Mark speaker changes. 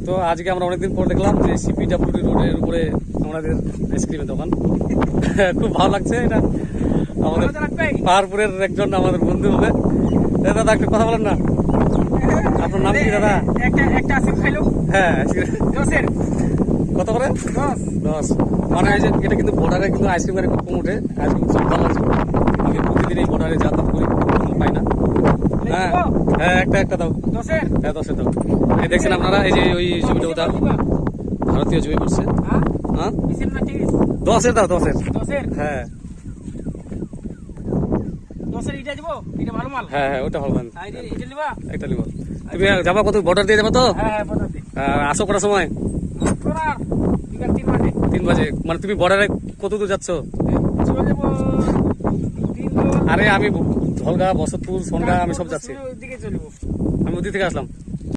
Speaker 1: তো আজকে আমরা অনেকদিন পর দেখলাম যে সিপিডাব্লিউডি রোডের উপরে আমাদের আইসক্রিমের দোকান। খুব ভালো লাগছে। এটা আমাদের পাহাড়পুরের একজন আমাদের বন্ধু হবে। দাদা একটু কথা বলেন না, আপনার নাম কি দাদা? হ্যাঁ, কত করে? 10। মানে এই যে এটা কিন্তু বর্ডারে কিন্তু আইসক্রিম খুব কম উঠে, আইসক্রিম খুব ভালো লাগছে। আমি প্রতিদিন এই বর্ডারে যাতায়াত করি, পাই না। হ্যাঁ হ্যাঁ, একটা দাও। হ্যাঁ 10-এর দাও। এই দেখছেন আপনারা, এই যে ওই জমিটা ওটা ভারতীয় জমি করছে। হ্যাঁ 10-এর দাও, 10-এর। হ্যাঁ হ্যাঁ হ্যাঁ, ওটা ভালো মান। একটা নিব। তুমি যাবা কত? বর্ডার দিয়ে যাবা তো? আসো কটার সময়? 3 বাজে। মানে তুমি বর্ডারে কত দূর যাচ্ছ? আরে আমি ধলগা, বসতপুর, সোনগা আমি সব যাচ্ছি। আমি ওদিক থেকে আসলাম।